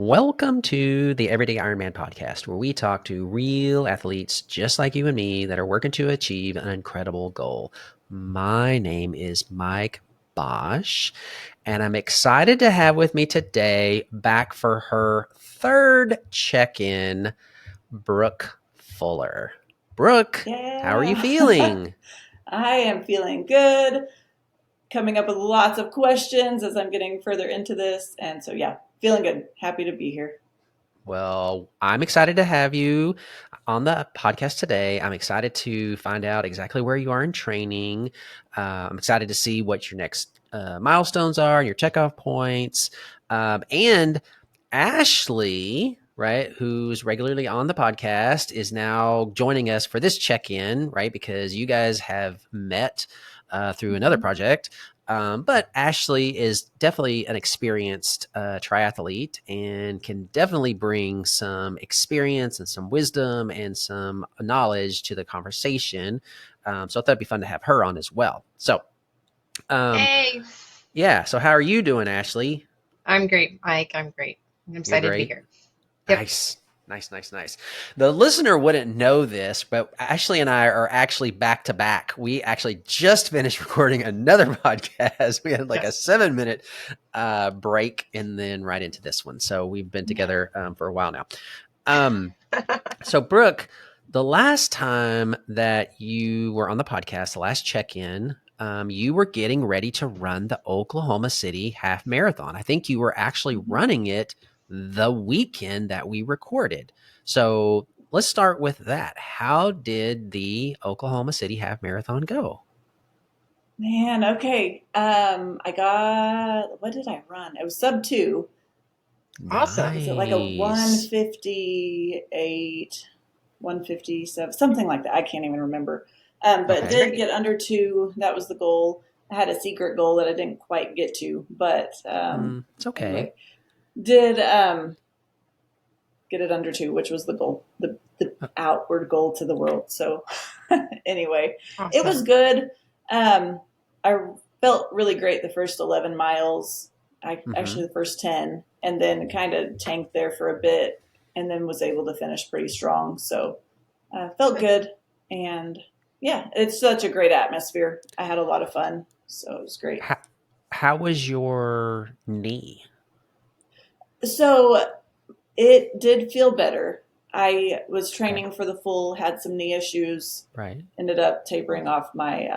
Welcome to the Everyday Ironman podcast, where we talk to real athletes just like you and me that are working to achieve an incredible goal. My name is Mike Bosch, and I'm excited to have with me today, back for her third check-in, Brooke Fuller. Brooke, how are you Yeah, feeling? I am feeling good. Coming up with lots of questions as I'm getting further into this. And so, yeah, feeling good. Happy to be here. Well, I'm excited to have you on the podcast today. I'm excited to find out exactly where you are in training. I'm excited to see what your next milestones are, your checkoff points. And Ashley, right, who's regularly on the podcast, is now joining us for this check in, right, because you guys have met through another Mhm. project. But Ashley is definitely an experienced triathlete and can definitely bring some experience and some wisdom and some knowledge to the conversation. So I thought it'd be fun to have her on as well. So, um, Hey, yeah. So, how are you doing, Ashley? I'm great, Mike. I'm great. I'm You're excited to be great. here. Yep. Nice. Nice, nice, nice. The listener wouldn't know this, but Ashley and I are actually back to back. We actually just finished recording another podcast. We had like a Yes. 7 minute break and then right into this one. So we've been together for a while now. Um, so, Brooke, the last time that you were on the podcast, the last check in, you were getting ready to run the Oklahoma City half marathon. I think you were actually Mhm. running it the weekend that we recorded. So, let's start with that. How did the Oklahoma City half marathon go? Man, okay. What did I run? It was sub two. Awesome. Was it like a Nice. 158, 157, something like that? I can't even remember. But That's Okay. did great. get under two. That was the goal. I had a secret goal that I didn't quite get to, but It's okay. anyway, did get it under two, which was the goal, the Uh, outward goal to the world. So anyway, it was Awesome. good. I felt really great the first 11 miles. mhm. Actually the first 10, and then kind of tanked there for a bit, and then was able to finish pretty strong. So felt Good. good, and yeah, it's such a great atmosphere. I had a lot of fun, so it was great. How, how was your knee? So it did feel better. I was Okay. training for the full, had some knee issues, Right. ended up tapering off my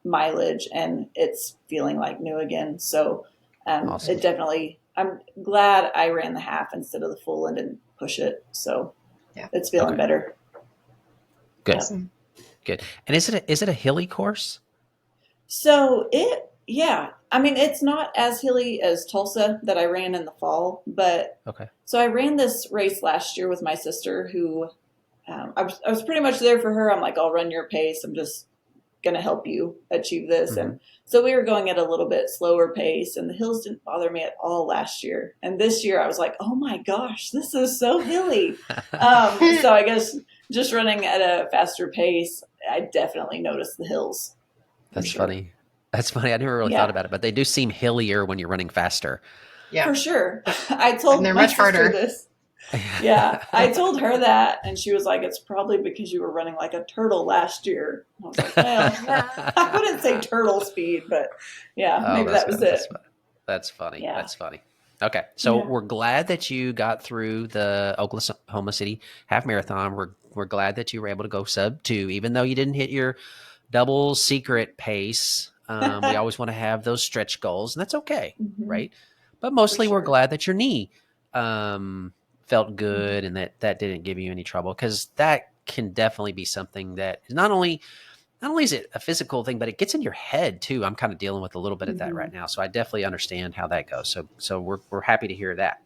mileage, and it's feeling like new again. So Awesome. it definitely, I'm glad I ran the half instead of the full and didn't push it. So Yeah. it's feeling Okay. better. Good. Yep. Awesome. Good. And is it a hilly course? So yeah, I mean, it's not as hilly as Tulsa that I ran in the fall, but Okay. so I ran this race last year with my sister who I was pretty much there for her. I'm like, I'll run your pace. I'm just going to help you achieve this. hmm And so we were going at a little bit slower pace, and the hills didn't bother me at all last year. And this year I was like, oh my gosh, this is so hilly. So I guess just running at a faster pace, I definitely noticed the hills for That's sure. funny. That's funny. I never really thought Yeah, about it, but they do seem hillier when you're running faster. Yeah. for sure. But I and told they're my much sister harder. this. Yeah, I told her that, and she was like, "It's probably because you were running like a turtle last year." I was like, "Well, I wouldn't say turtle speed, but yeah, Oh, maybe that was it." that's funny. Yeah, That's funny. Okay, so yeah. we're glad that you got through the Oklahoma City half marathon. We're glad that you were able to go sub two, even though you didn't hit your double secret pace. We always want to have those stretch goals, and that's okay, Hmm. right? But For mostly, we're sure. glad that your knee felt Hmm. good and that didn't give you any trouble, because that can definitely be something that is not only is it a physical thing, but it gets in your head too. I'm kind of dealing with a little bit of that Hmm. right now, so I definitely understand how that goes. So we're happy to hear that.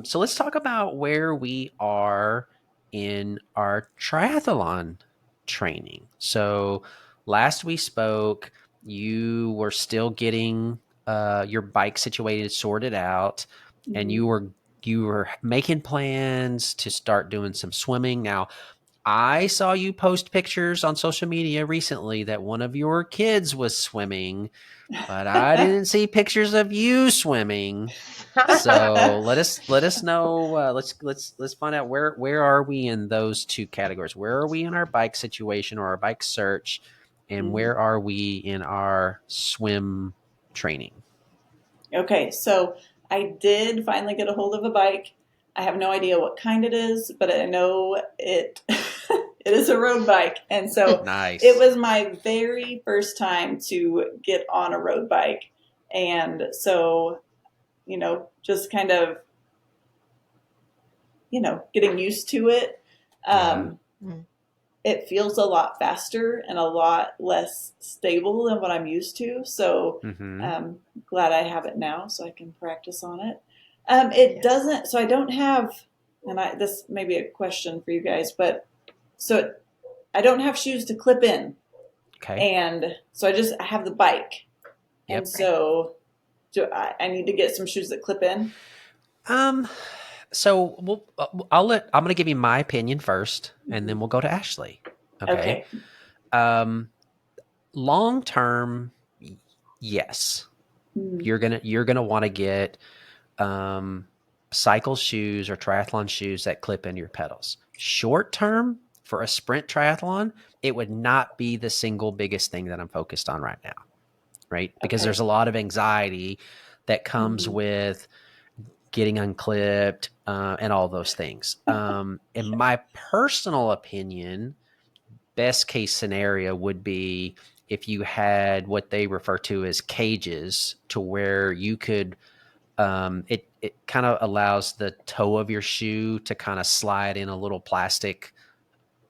So let's talk about where we are in our triathlon training. So last we spoke, you were still getting your bike situated, sorted out, and Hmm. you were making plans to start doing some swimming. Now, I saw you post pictures on social media recently that one of your kids was swimming, but I didn't see pictures of you swimming. So let us know. Let's find out where are we in those two categories. Where are we in our bike situation or our bike search, and where are we in our swim training? Okay, so I did finally get a hold of a bike. I have no idea what kind it is, but I know it it is a road bike. And so it Nice. was my very first time to get on a road bike. And so, just kind of, getting used to it. Yeah. Um, it feels a lot faster and a lot less stable than what I'm used to. So Mm-hmm. glad I have it now so I can practice on it. It Yes. doesn't, so I don't have, this may be a question for you guys, but so I don't have shoes to clip in. Okay. And so I have the bike. And Yep. so I need to get some shoes that clip in? Um. So I'm going to give you my opinion first, and then Mm-hmm. we'll go to Ashley. Okay. Okay. Um. Long term, yes. Mm-hmm. You're gonna want to get um, cycle shoes or triathlon shoes that clip in your pedals. Short term, for a sprint triathlon, it would not be the single biggest thing that I'm focused on right now, right? Because there's Okay. a lot of anxiety that comes Mm-hmm. with getting unclipped and all those things. In my personal opinion, best case scenario would be if you had what they refer to as cages to where you could it kind of allows the toe of your shoe to kind of slide in a little plastic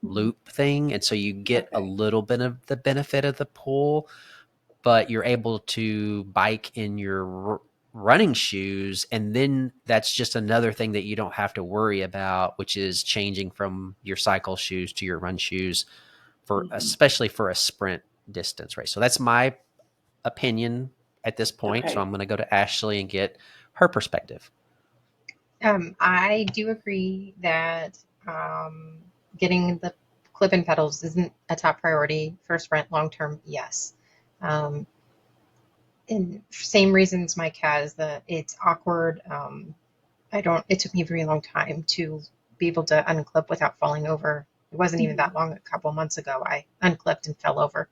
Mm-hmm. loop thing, and so you get a Okay. little bit of the benefit of the pull, but you're able to bike in your running shoes, and then that's just another thing that you don't have to worry about, which is changing from your cycle shoes to your run shoes for Mm-hmm. especially for a sprint distance race. So that's my opinion at this point. So Okay. I'm going to go to Ashley and get her perspective. I do agree that getting the clip-in pedals isn't a top priority for sprint long term. Yes, um, and same reasons Mike has that it's awkward. I don't. It took me a very long time to be able to unclip without falling over. It wasn't even Mm-hmm. that long. A couple months ago, I unclipped and fell over.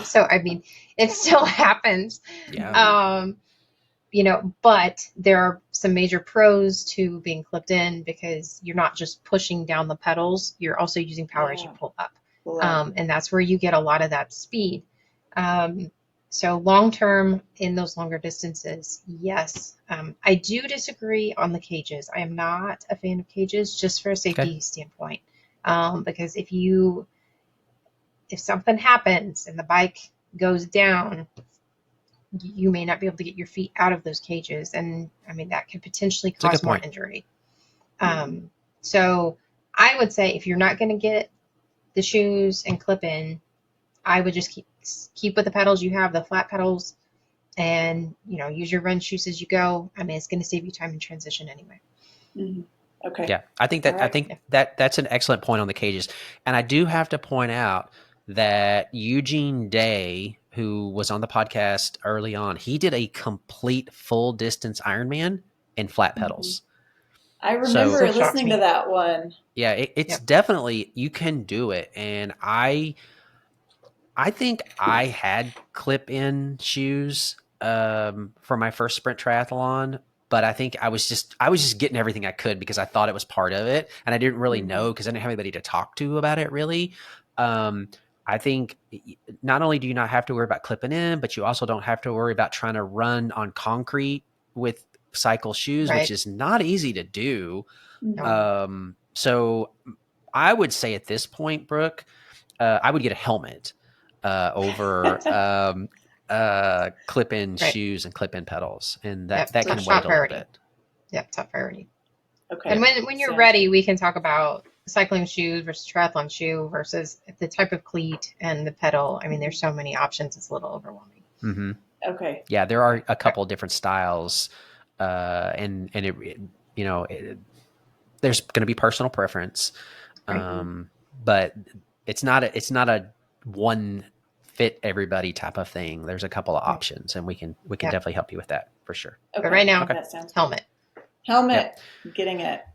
So I mean, it still happens. Yeah. Mm-hmm. Um, but there are some major pros to being clipped in because you're not just pushing down the pedals, you're also using power as you Yeah. pull up. Pull up. And that's where you get a lot of that speed. Um, so long term in those longer distances, yes. I do disagree on the cages. I am not a fan of cages just for a Okay. safety standpoint. Because if something happens and the bike goes down, you may not be able to get your feet out of those cages. And I mean, that could potentially It's a good cause more point. injury. Mm-hmm. So I would say if you're not going to get the shoes and clip in, I would just keep with the pedals you have, the flat pedals, and use your run shoes as you go. I mean, it's going to save you time in transition anyway. Mm-hmm. Okay. Yeah. All right. That's an excellent point on the cages. And I do have to point out that Eugene Day, who was on the podcast early on, he did a complete full distance Ironman in flat Mm-hmm. pedals. I So Still remember shocks listening to me. that one. yeah, it's Yep. definitely, you can do it. And I think I had clip in shoes for my first sprint triathlon, but I think I was just getting everything I could because I thought it was part of it, and I didn't really Mm-hmm. know because I didn't have anybody to talk to about it really. Um, I think not only do you not have to worry about clipping in, but you also don't have to worry about trying to run on concrete with cycle shoes, which Right. is not easy to do. No. Mm-hmm. So I would say at this point, Brooke, I would get a helmet over clip-in Right. shoes and clip-in pedals, and that Yep. that So can it's wait top a little priority. bit. Yep. Top priority. And Okay. when you're Sounds ready, we can talk about cycling shoes versus triathlon shoe versus the type of cleat and the pedal. I mean, there's so many options. It's a little overwhelming. Mm-hmm. okay. Yeah, there are a Okay. couple different styles, and there's going to be personal preference. Right. But it's not a one fit everybody type of thing. There's a couple of Right. options, and we can Yeah. definitely help you with that for sure. But right Okay, now, Okay. that sounds good. helmet. Helmet, Yep. getting it. Yes.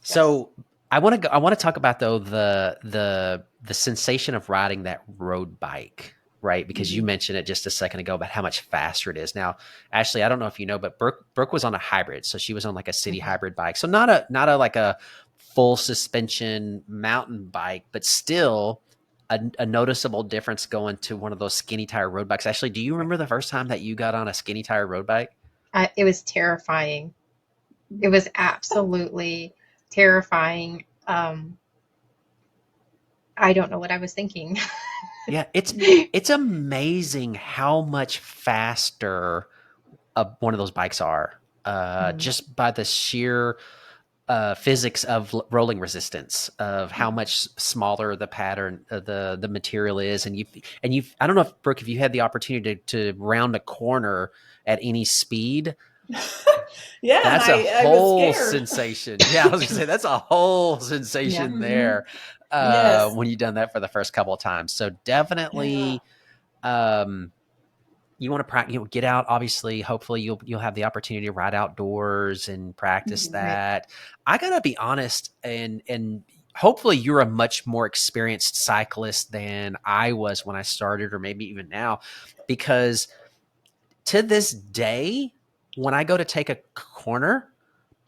So I want to talk about though the sensation of riding that road bike, right? Because you Hmm. mentioned it just a second ago about how much faster it is. Now, Ashley, I don't know if you know, but Brooke was on a hybrid, so she was on like a city Hmm. hybrid bike. So not a like a full suspension mountain bike, but still a noticeable difference going to one of those skinny tire road bikes. Ashley, do you Right. remember the first time that you got on a skinny tire road bike? It was terrifying. It was absolutely terrifying. I don't know what I was thinking. Yeah, it's amazing how much faster one of those bikes are, Mm. just by the sheer physics of rolling resistance, of how Yeah. much smaller the pattern, the material is, and you. I don't know if Brooke, if you had the opportunity to round a corner at any speed, Yeah, and that's a I was whole scared. sensation. Yeah, I was gonna say that's a whole Yeah. sensation Hmm. there Yes. when you've done that for the first couple of times. So Yeah. definitely. Um, you want to practice, get out. Obviously, hopefully you'll have the opportunity to ride outdoors and practice Hmm. Right. that. I gotta be honest, and hopefully you're a much more experienced cyclist than I was when I started, or maybe even now, because to this day, when I go to take a corner,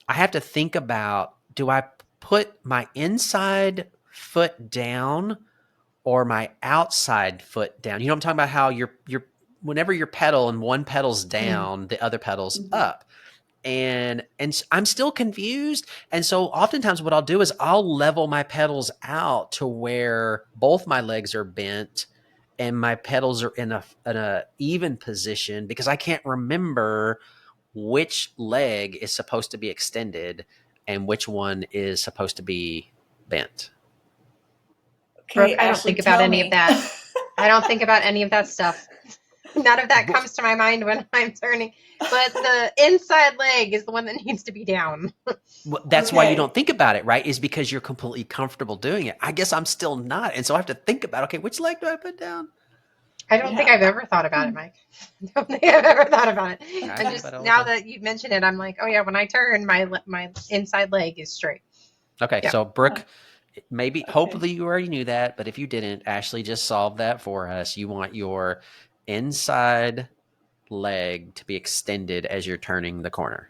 I have to think about, do I put my inside foot down or my outside foot down? You know what I'm talking about? How you're whenever you pedal and one pedal's Mm. down, the other pedal's Hmm. up. And I'm still confused. And so oftentimes what I'll do is I'll level my pedals out to where both my legs are bent and my pedals are in a even position, because I can't remember which leg is supposed to be extended and which one is supposed to be bent. Brooke, Okay, I don't Ashley, think about tell any of me. that. I don't think about any of that stuff. None of that Well, comes to my mind when I'm turning. But the inside leg is the one that needs to be down. that's why you Okay. don't think about it, right? Is because you're completely comfortable doing it. I guess I'm still not. And so I have to think about, okay, which leg do I put down? I don't think Yeah. I've ever thought about it, Mike. I don't think I've ever thought about it. I I'm think about just it all the now time. that you mention it, I'm like, oh yeah, when I turn, my inside leg is straight. Okay, Yeah. so Brooke, maybe, Okay. hopefully you already knew that, but if you didn't, Ashley just solved that for us. You want your inside leg to be extended as you're turning the corner.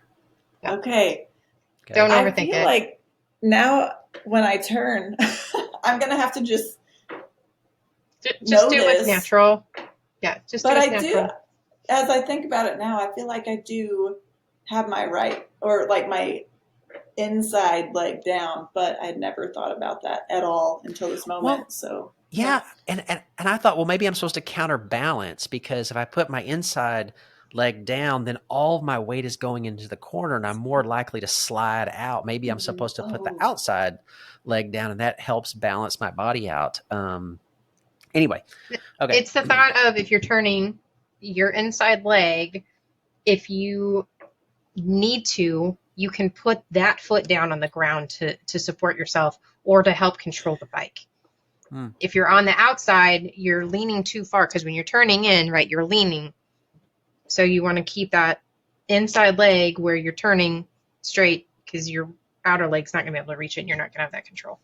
Yeah. Okay. Don't Okay. I overthink feel it. like now when I turn, I'm going to have to just Just know do what's this. natural. Yeah, just do But what's I do, natural. as I think about it now, I feel like I do have my right or like my inside leg down, but I'd never thought about that at all until this Well, moment. So, yeah. yeah, and I thought, well, maybe I'm supposed to counterbalance, because if I put my inside leg down, then all of my weight is going into the corner, and I'm more likely to slide out. Maybe I'm Hmm. supposed to put the Oh, outside leg down, and that helps balance my body out. Anyway, okay. It's the thought of if you're turning your inside leg, if you need to, you can put that foot down on the ground to support yourself or to help control the bike. Hmm. If you're on the outside, you're leaning too far because when you're turning in, right, you're leaning. So you want to keep that inside leg where you're turning straight because your outer leg's not going to be able to reach it and you're not going to have that control.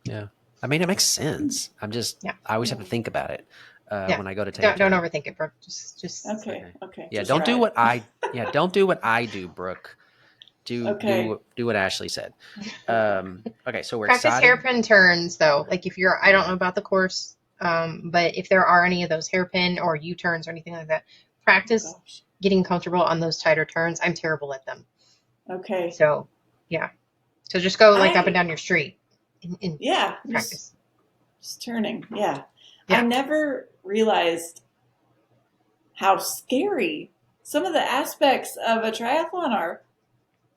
Yeah. I mean, it makes sense. Yeah. I always have yeah. to think about it Yeah. when I go to take a Don't turn. overthink it, Brooke. Just Okay. Okay. Okay. Yeah. Just ride. Don't do what I do, Brooke. Okay. Do what Ashley said. Okay. So we're practice excited. hairpin turns though. Like if you're, I don't know Yeah. about the course, but if there are any of those hairpin or U-turns or anything like that, Oh, practice gosh. getting comfortable on those tighter turns. I'm terrible at them. Okay. So yeah. So just go like up and I, down your street in yeah, practice. just turning. Yeah. I Yeah. never realized how scary some of the aspects of a triathlon are.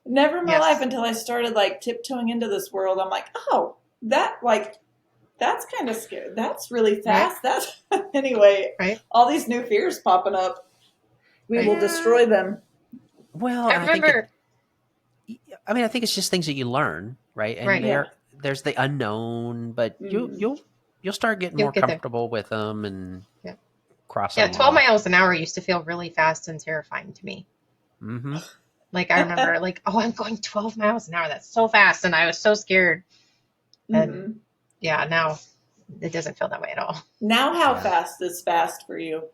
Never in my life Yes. until I started like tiptoeing into this world. I'm like, oh, that like that's kind of scary. That's really Right. fast. That's anyway. Right. All these new fears popping up. We Right. will Yeah. destroy them. Well, I and I think remember. I mean, I think it's just things that you learn, right? And Right. Yeah. there's the unknown, but Mm. you'll start getting You'll more get there. comfortable with them and Yeah. crossing Yeah, them 12 off. miles an hour used to feel really fast and terrifying to me. Mm-hmm. Like I remember like, oh, I'm going 12 miles an hour. That's so fast. And I was so scared. And Mhm. yeah, now it doesn't feel that way at all. Now, how Yeah. fast is fast for you?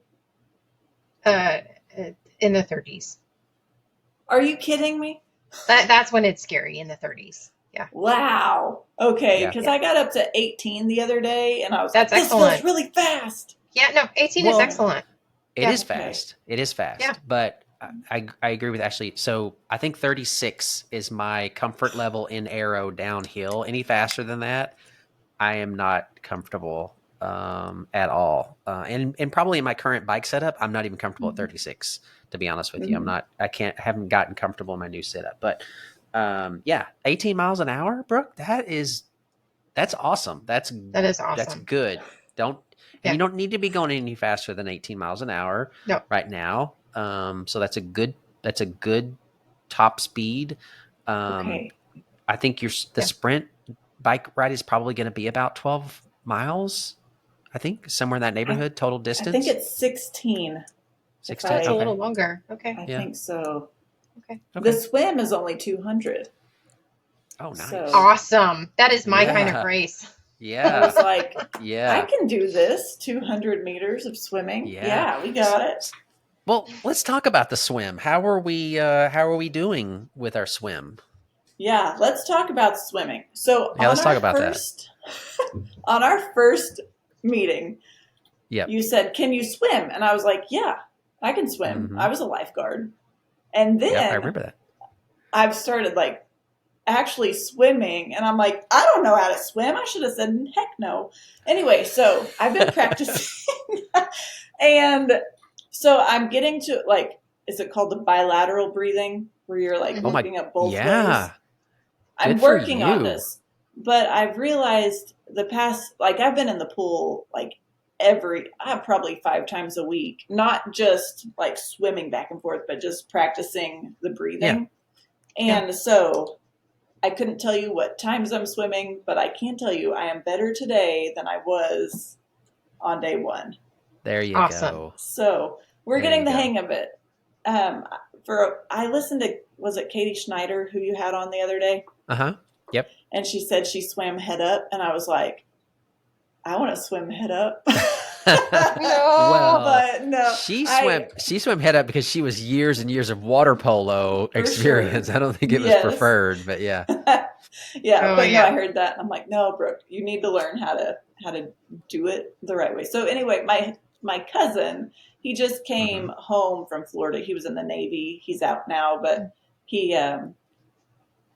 Uh, in the 30s. Are you kidding me? That's when it's scary, in the 30s. Yeah. Wow. Okay, Yeah. because Yeah. I got up to 18 the other day, and I was That's like, this feels excellent. really fast. Yeah, no, 18 is Well, excellent. it Yeah. is Okay. fast. It is Yeah. fast. But I agree with Ashley. So I think 36 is my comfort level in aero downhill. Any faster than that, I am not comfortable at all. And probably in my current bike setup, I'm not even comfortable at Mhm. 36, to be honest with you. Mhm. I haven't gotten comfortable in my new setup. But yeah, 18 miles an hour, Brooke, that's awesome. That is That's awesome. good. Don't And Yeah. you don't need to be going any faster than 18 miles an hour No. right now. So that's a good top speed. Um, Okay. I think the Yeah. sprint bike ride is probably going to be about 12 miles. I think somewhere in that I neighborhood, total I think distance. it's 16. If 16. Oh, it's a little Okay. longer. Okay. I Yeah. think so. Okay. The Okay. swim is only 200. Oh, nice. So Awesome. That is my kind of Yeah. race. I Yeah. was like, I Yeah. can do this 200 meters of swimming. Yeah. Yeah, we got it. Well, let's talk about the swim. How are we doing with our swim? Yeah, let's talk about swimming. So Yeah, let's talk about that. on our first meeting, Yep. you said, "Can you swim?" And I was like, "Yeah, I can swim." Mm-hmm. I was a lifeguard. And Yep, I then remember that. I've started like actually swimming, and I'm like, I don't know how to swim. I should have said heck no. Anyway, so I've been practicing. And so I'm getting to like, is it called the bilateral breathing where you're like Oh Mhm. my, breathing up both ways? yeah. I'm Good for working on you. this, but I've realized the past, like I've been in the pool like probably 5 times a week, not just like swimming back and forth, but just practicing the Yeah. breathing. Yeah. And so I couldn't tell you what times I'm swimming, but I can tell you I am better today than I was on day one. There you Awesome. go. So we're There getting you the go. hang of it. I listened to, was it Katie Schneider who you had on the other day? Uh-huh. Yep. And she said she swam head up, and I was like, I want to swim head up. Well, But no, she swam head up because she was years and years of water polo for experience. sure. I don't think it was Yes. preferred, but yeah. Yeah, Oh, but no, yeah. I heard that, and I'm like, no, Brooke, you need to learn how to do it the right way. So anyway, my cousin, he just came home from Florida. He was in the Navy. He's out now, but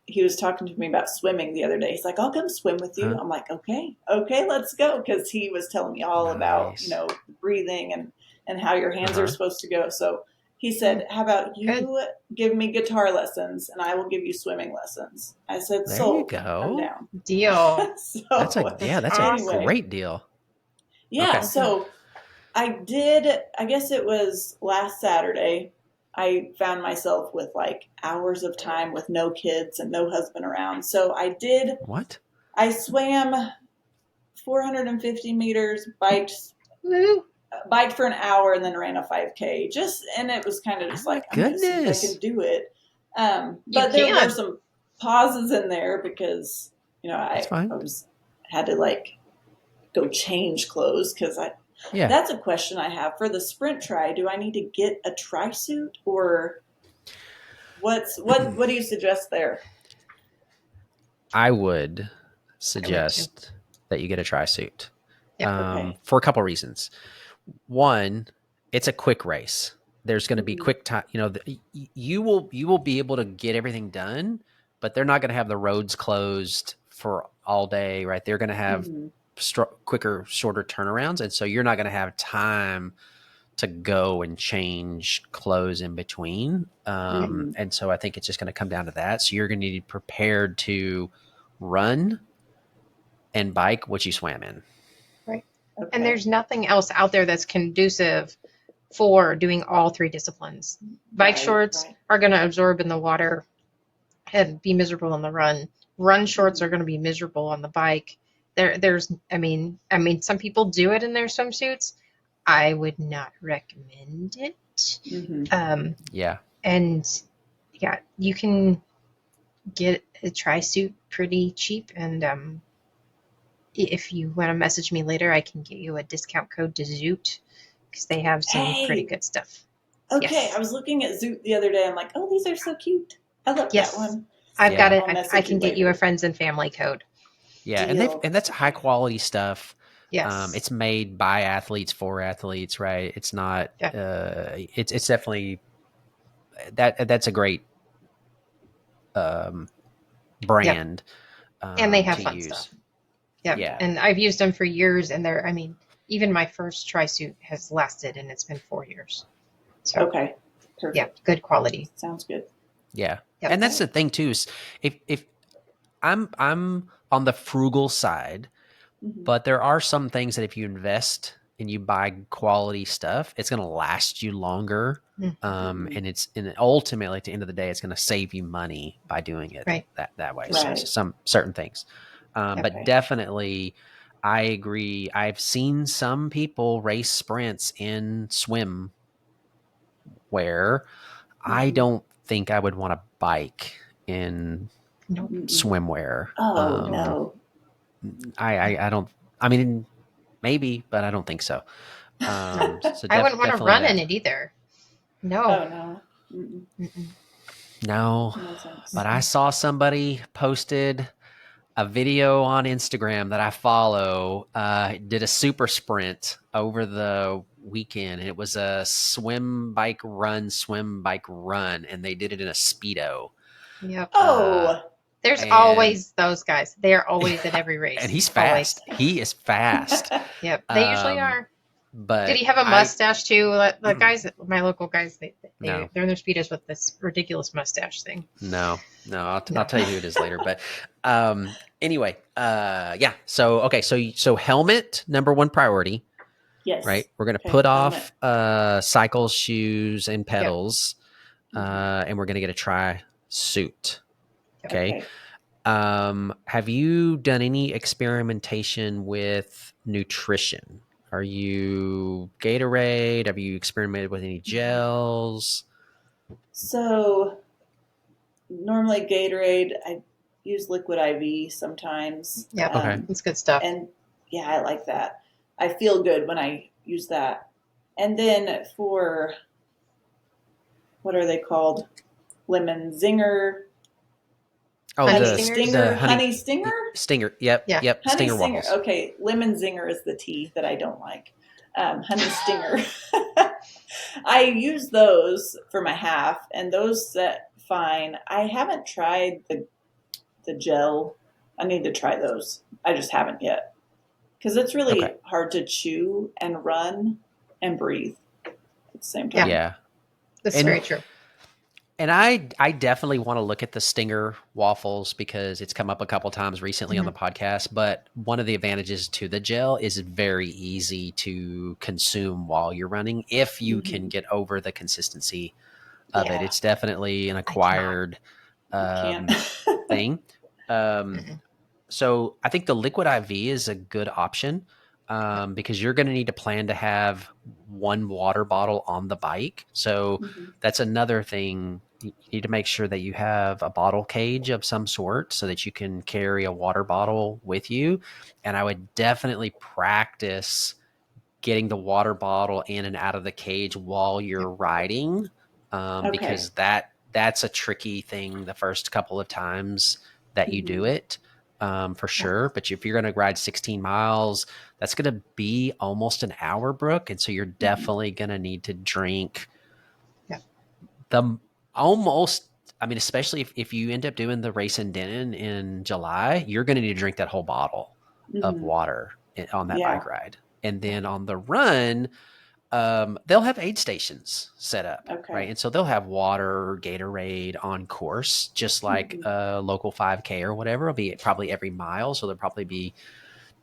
he was talking to me about swimming the other day. He's like, I'll come swim with you. Huh? I'm like, okay, let's go. Because he was telling me all about, Nice. breathing and how your hands are Uh-huh. supposed to go. So he said, how about you Good. give me guitar lessons and I will give you swimming lessons? I said, There you sold. I'm go. down. Deal. That's So that's awesome. a great deal. yeah, Okay. so I guess it was last Saturday, I found myself with like hours of time with no kids and no husband around. So What? I swam 450 meters, Woo. biked for an hour, and then ran a 5K. And it was kind of Oh just my like, I'm going to see if I goodness. can do it. You But there were can. some pauses in there because, That's I fine. had to like go change clothes because Yeah. that's a question I have for the sprint try. Do I need to get a tri suit, or what do you suggest there? I would I would too. suggest that you get a tri-suit Yep. Okay. for a couple reasons. One, it's a quick race. There's going to be Mhm. quick time. You will be able to get everything done, but they're not going to have the roads closed for all day, right? They're going to have Mhm. quicker, shorter turnarounds, and so you're not going to have time to go and change clothes in between. Mhm. And so I think it's just going to come down to that. So you're going to be prepared to run and bike what you swam in. Right. Okay. And there's nothing else out there that's conducive for doing all three disciplines. Bike Right, shorts right. are going to absorb in the water and be miserable on the run. Run shorts are going to be miserable on the bike. I mean, some people do it in their swimsuits. I would not recommend it. Mm-hmm. Yeah. And yeah, you can get a tri-suit pretty cheap. And if you want to message me later, I can get you a discount code to Zoot because they have some pretty Hey, good stuff. okay. I Yes. was looking at Zoot the other day. I'm like, oh, these are so cute. I love that Yes. one. I've got Yeah. it. I'll I message you can get you a later. friends and family code. Yeah. Deal. And that's high Okay. quality stuff. Yes. It's made by athletes for athletes, right? It's not, Yeah. it's definitely that's a great, um, Yeah. brand, And they have to fun use. stuff. Yeah. Yeah. And I've used them for years, and I mean, even my first tri-suit has lasted, and it's been 4 years. So Okay. yeah, Perfect. good quality. Sounds good. Yeah. Yep. And that's the thing too, is if I'm on the frugal side, Mm-hmm. but there are some things that if you invest and you buy quality stuff, it's going to last you longer. Mm-hmm. And ultimately at the end of the day, it's going to save you money by doing it Right. that way. So Right. some certain things, but Okay. definitely I agree. I've seen some people race sprints in swim wear. I Mm-hmm. don't think I would want to bike in Nope. Mm-mm. swimwear. Oh Nope. no. I don't. I mean, maybe, but I don't think so. Nope. So I wouldn't want to definitely run in that. it either. No. Oh no. Mm-mm. Mm-mm. No, No thanks. but I Mm-mm. saw somebody posted a video on Instagram that I follow. Did a super sprint over the weekend, and it was a swim bike run, and they did it in a speedo. Yep. Uh, Oh. There's and always those guys. They are always at every and race. he's Always. fast. He is fast. Yep. They usually Um, are. Did but he have a I mustache too? The guys, my local guys, no. they're in their speedos with this ridiculous mustache thing. No, I'll No. tell you who it is later. But anyway, yeah. So okay, so helmet number one priority, right? Yes. We're gonna Okay. put Helmet. off cycles, shoes, and Yep. pedals, Mm-hmm. and we're gonna get a tri suit. Yep. Okay. Okay. Have you done any experimentation with nutrition? Are you Gatorade? Have you experimented with any gels? So normally Gatorade, I use liquid IV sometimes. Yep. Okay. It's good stuff. And yeah, I like that. I feel good when I use that. And then for what are they called? Lemon zinger, Oh, Honey honey stingers? the stinger, honey honey stinger, stinger. Yep, Yeah. yep. honey Stinger stinger. waffles. Okay, lemon zinger is the tea that I don't like. Honey stinger. I use those for my half, and those set fine. I haven't tried the gel. I need to try those. I just haven't yet because it's Okay. really hard to chew and run and breathe at the same Yeah. time. Yeah. That's And very true. I definitely want to look at the Stinger waffles because it's come up a couple times recently on the podcast. But one of the advantages to the gel is very easy to consume while you're running if you can Mm-hmm. get over the consistency of it. Yeah, It's definitely an I cannot. acquired I can't. thing. Um, Mm-mm. So I think the liquid IV is a good option, Yep. because you're going to need to plan to have one water bottle on the bike. So Mm-hmm. that's another thing. You need to make sure that you have a bottle cage of some sort so that you can carry a water bottle with you. And I would definitely practice getting the water bottle in and out of the cage while Yep. you're riding, Okay. because that's a tricky thing the first couple of times that you do Mm-hmm. it, for Yep. sure. But if you're going to ride 16 miles, that's going to be almost an hour, Brooke. And so you're Mm-hmm. definitely going to need to drink Yep. the almost, I mean, especially if you end up doing the race in Denton in July, you're going to need to drink that whole bottle of Mm-hmm. water on that Yeah. bike ride. And Yep. then on the run, they'll have aid stations set up, Okay. right? And so they'll have water or Gatorade on course, just like Mm-hmm. a local 5K or whatever. It'll be probably every mile. So there'll probably be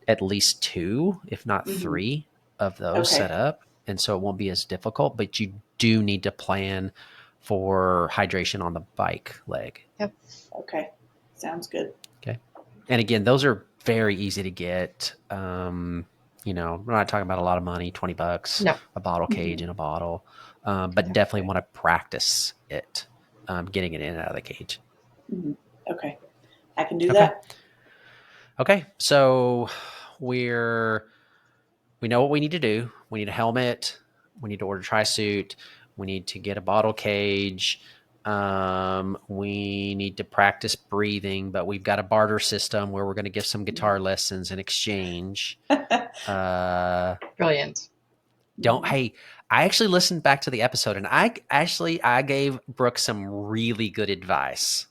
at least two, if not Mm-hmm. three of those set Okay. up. And so it won't be as difficult, but you do need to plan for hydration on the bike leg. Yep. Okay. Sounds good. Okay. And again, those are very easy to get. You know, we're not talking about a lot of money, $20, No. a bottle cage and a bottle, but definitely want to practice it, getting it in and out of the cage. Mm-hmm. Okay. I can do Okay. that. Okay. So we know what we need to do. We need a helmet. We need to order a tri-suit. We need to get a bottle cage. We need to practice breathing, but we've got a barter system where we're going to give some guitar lessons in exchange. Brilliant. Hey, I actually listened back to the episode and I gave Brooke some really good advice.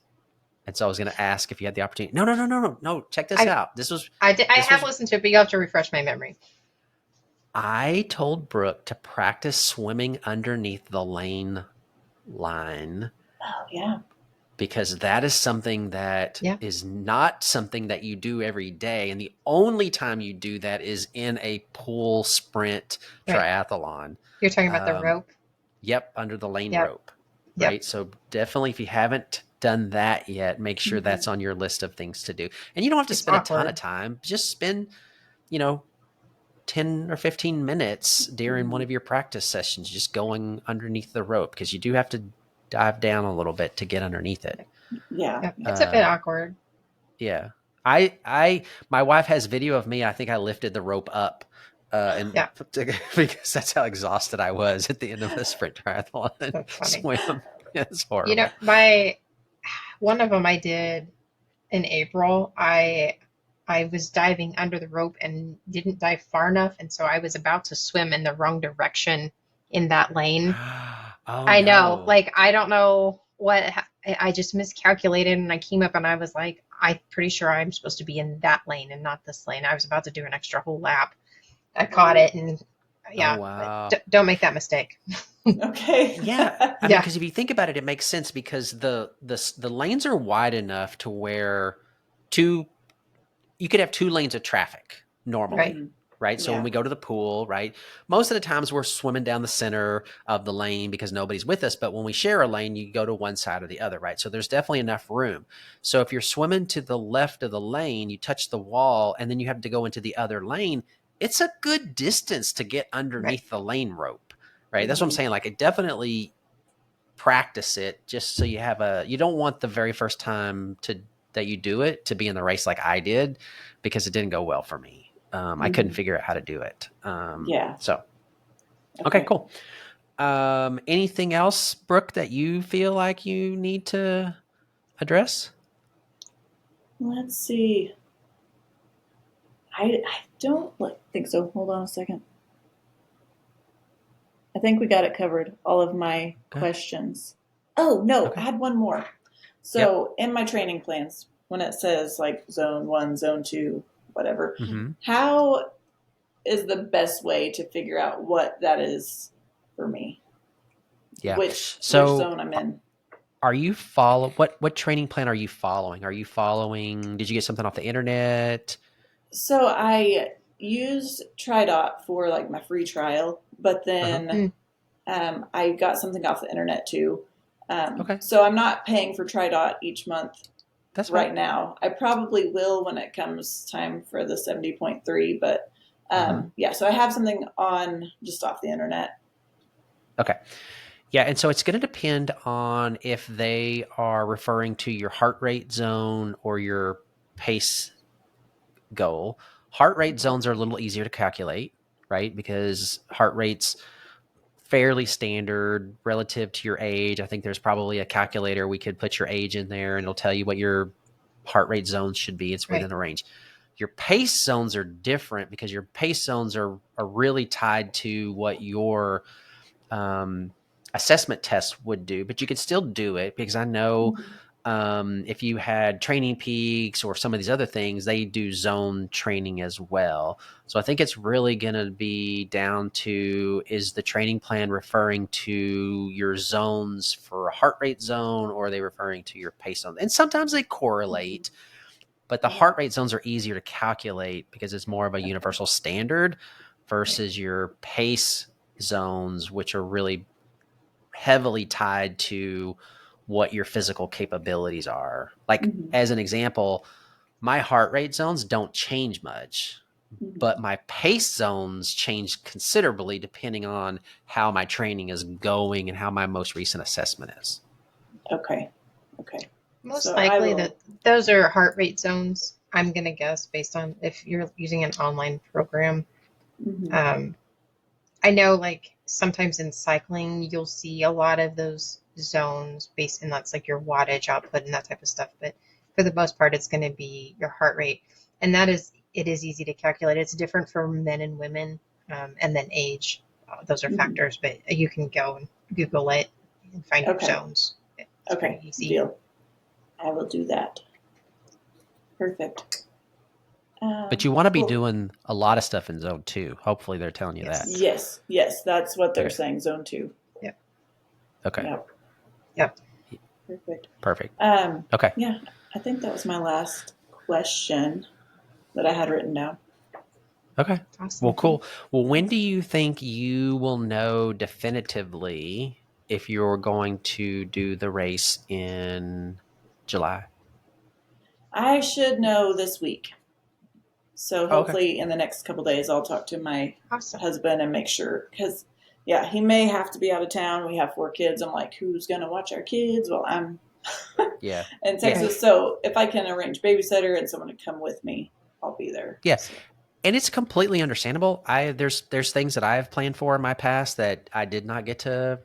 And so I was going to ask if you had the opportunity. No. Check this out. I have listened to it, but you have to refresh my memory. I told Brooke to practice swimming underneath the lane line. Oh, yeah. Because that is something that is not something that you do every day. And the only time you do that is in a pool sprint triathlon. You're talking about the rope? Yep, under the lane rope. Yep. Right. So definitely, if you haven't done that yet, make sure that's on your list of things to do. And you don't have to spend a ton of time. Just spend, 10 or 15 minutes during one of your practice sessions, just going underneath the rope, because you do have to dive down a little bit to get underneath it. Yeah. It's a bit awkward. Yeah. My wife has video of me. I think I lifted the rope up because that's how exhausted I was at the end of the sprint triathlon. Swim. It's horrible. One of them I did in April. I was diving under the rope and didn't dive far enough, and so I was about to swim in the wrong direction in that lane. I know, I don't know what I just miscalculated, and I came up and I was like, I'm pretty sure I'm supposed to be in that lane and not this lane. I was about to do an extra whole lap. I caught it, and don't make that mistake. Okay. Yeah. I mean, because if you think about it, it makes sense, because the lanes are wide enough to where you could have 2 lanes of traffic normally. Right. So when we go to the pool, right, most of the times we're swimming down the center of the lane because nobody's with us. But when we share a lane, you go to one side or the other. Right. So there's definitely enough room. So if you're swimming to the left of the lane, you touch the wall and then you have to go into the other lane. It's a good distance to get underneath the lane rope. Right. That's what I'm saying. I definitely practice it just so you don't want the very first time that you do it to be in the race like I did, because it didn't go well for me. I couldn't figure out how to do it. So, okay, cool. Anything else, Brooke, that you feel like you need to address? Let's see. I don't think so. Hold on a second. I think we got it covered. All of my questions. Oh, no, I had one more. So in my training plans, when it says zone 1, zone 2, whatever, how is the best way to figure out what that is for me? Yeah. Which zone I'm in. Are you what training plan are you following? Did you get something off the internet? So I used TriDot for my free trial, but then I got something off the internet too. So I'm not paying for TriDot each month. That's right now. I probably will when it comes time for the 70.3, but so I have something on just off the internet. Okay. Yeah, and so it's going to depend on if they are referring to your heart rate zone or your pace goal. Heart rate zones are a little easier to calculate, right? Because heart rate's fairly standard relative to your age. I think there's probably a calculator we could put your age in there and it'll tell you what your heart rate zones should be. It's within the range. Your pace zones are different because your pace zones are really tied to what your assessment test would do, but you could still do it, because I know if you had Training Peaks or some of these other things, they do zone training as well. So I think it's really going to be down to, is the training plan referring to your zones for a heart rate zone, or are they referring to your pace zone? And sometimes they correlate, but the heart rate zones are easier to calculate because it's more of a universal standard versus your pace zones, which are really heavily tied to what your physical capabilities are. Like, Mhm. as an example, my heart rate zones don't change much, Mhm. but my pace zones change considerably depending on how my training is going and how my most recent assessment is. Okay. Okay. Most So I likely will. that those are heart rate zones, I'm going to guess, based on if you're using an online program. Mhm. Um, I know, like, sometimes in cycling, you'll see a lot of those zones based, and that's like your wattage output and that type of stuff. But for the most part, it's going to be your heart rate. And it is easy to calculate. It's different for men and women, and then age. Those are Mhm. factors, but you can go and Google it and find your Okay. zones. It's Okay. pretty easy. Deal. I will do that. Perfect. But you want to be Cool. doing a lot of stuff in zone 2. Hopefully they're telling you that. Yes. Yes. Yes. That's what they're Okay. saying. Zone 2. Yep. Okay. Yep. Yep. Perfect. Perfect. Okay. Yeah. I think that was my last question that I had written down. Okay. Awesome. Well, cool. Well, when do you think you will know definitively if you're going to do the race in July? I should know this week. So Oh, okay. hopefully in the next couple days, I'll talk to my Awesome. husband and make sure, because yeah, he may have to be out of town. We have 4 kids. I'm like, who's going to watch our kids? Well, I'm Yeah. in Yeah. Texas. So if I can arrange babysitter and someone to come with me, I'll be there. Yeah. So. And it's completely understandable. There's things that I've planned for in my past that I did not get to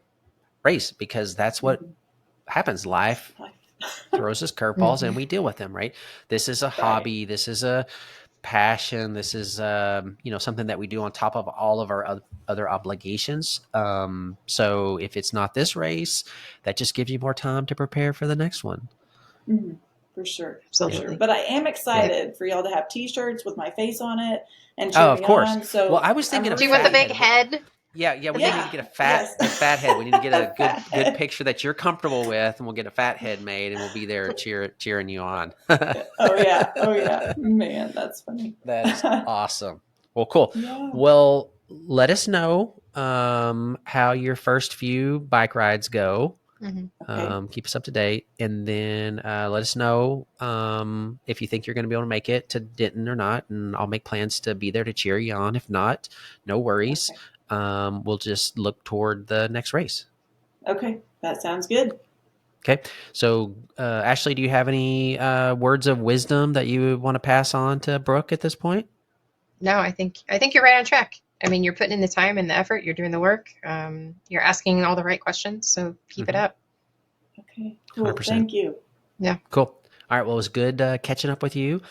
race because that's what happens. Life throws us curveballs and we deal with them, right? This is a Right. hobby. This is a passion. This is, something that we do on top of all of our other obligations. So if it's not this race, that just gives you more time to prepare for the next one. Mm-hmm. For sure. For sure. Absolutely. But I am Yeah. excited for y'all to have t-shirts with my face on it and Oh, cheer of me course. on. Well, So I was I'm thinking a Do you want the fat really, big head. head? Yeah, The we need big to yeah, get yes. a fat head. We need to get a A fat good head. picture that you're comfortable with, and we'll get a fat head made, and we'll be there cheering you on. Oh yeah. Oh yeah. Man, that's funny. That is awesome. Well, cool. Yeah. Well, let us know how your first few bike rides go. Mm-hmm. Okay. Keep us up to date, and then let us know if you think you're going to be able to make it to Denton or not, and I'll make plans to be there to cheer you on. If not, no worries. Okay. We'll just look toward the next race. Okay. That sounds good. Okay. So, Ashley, do you have any words of wisdom that you want to pass on to Brooke at this point? No, I think you're right on track. I mean, you're putting in the time and the effort. You're doing the work. You're asking all the right questions. So keep it up. Okay. Cool. 100%. Thank you. Yeah. Cool. All right. Well, it was good catching up with you.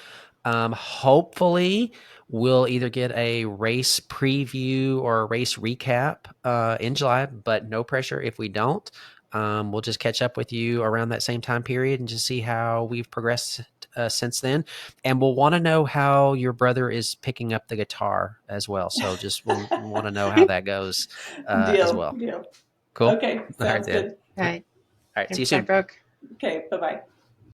Hopefully, we'll either get a race preview or a race recap in July, but no pressure if we don't. We'll just catch up with you around that same time period and just see how we've progressed since then. And we'll want to know how your brother is picking up the guitar as well. So just we'll want to know how that goes as Deal. well. Deal. Cool. Okay. All right, Sounds then. good. All right. All right. See you Bye, soon. Brooke. Okay. Bye bye.